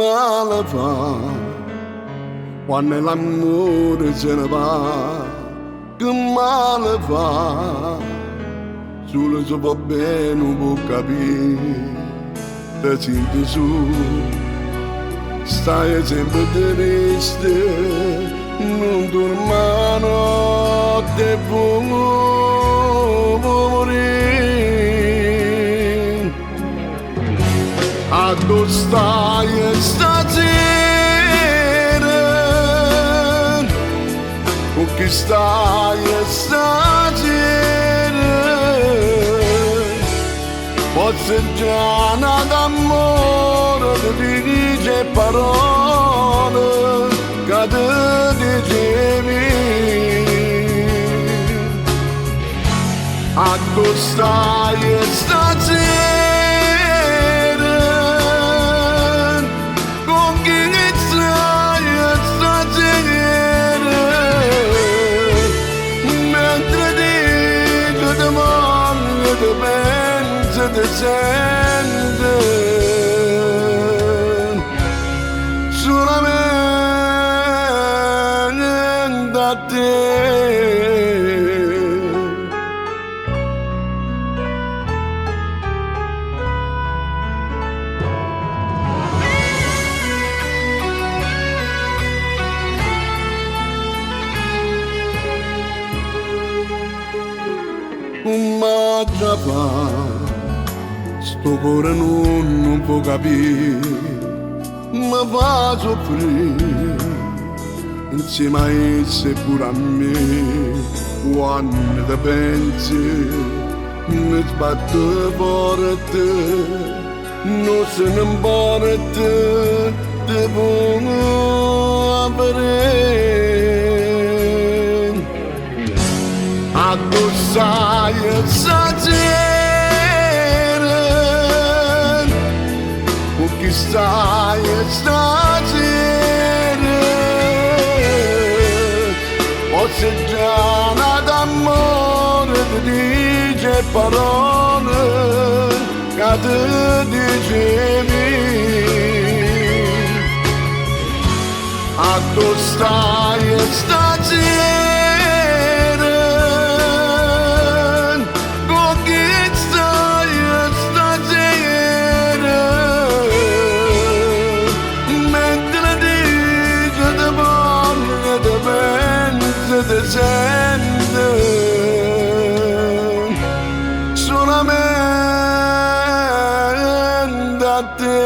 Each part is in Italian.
male fa quando l'amore se ne va, che male fa, solo se va bene non può capire, te senti su, stai sempre triste, non dormi notte può morire, a dove stai stasera, con chi stai stasera, forse già d'amore ti dice parole che ti dicevi, a dove stai stasera, con chi stai stasera, mentre dico ti voglio, ti penso, ti sento, solamente a te. Ma già fa, sto cuore non può capire, mi fa soffrire, insieme a esse pure a me, quando ti pensi, mi sbatto forte, non se ne importa, ti voglio aprire. A dove stai stasera, con chi stai stasera, forse già d'amore ti dice parole che ti dicevi, a dove stai stasera, ti sento, solamente a te.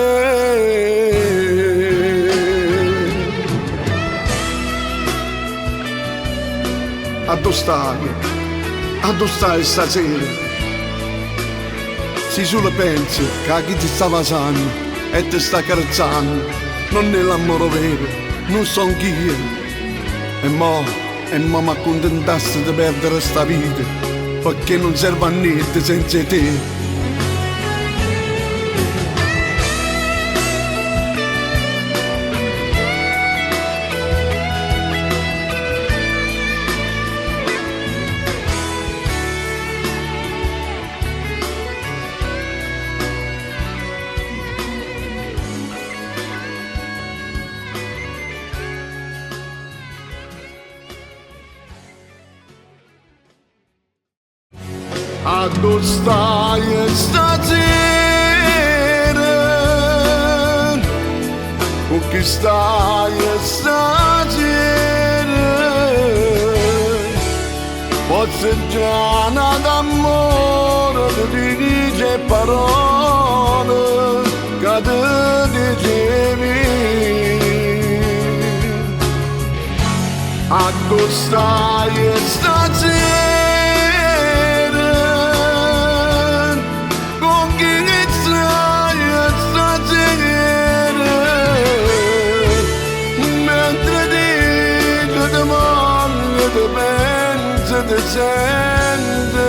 A dove stai? A dove stai stasera? Si solo pensi che a chi ti sta passando e ti sta carezzando non è l'amore vero, non so anch'io. E mo mi accontentassi di perdere sta vita, perché non serve a niente senza te. A dove stai stasera, con chi stai stasera, forse già d'amore ti dice parole che ti dicevi, a dove stai stasera, ti penso, ti sento,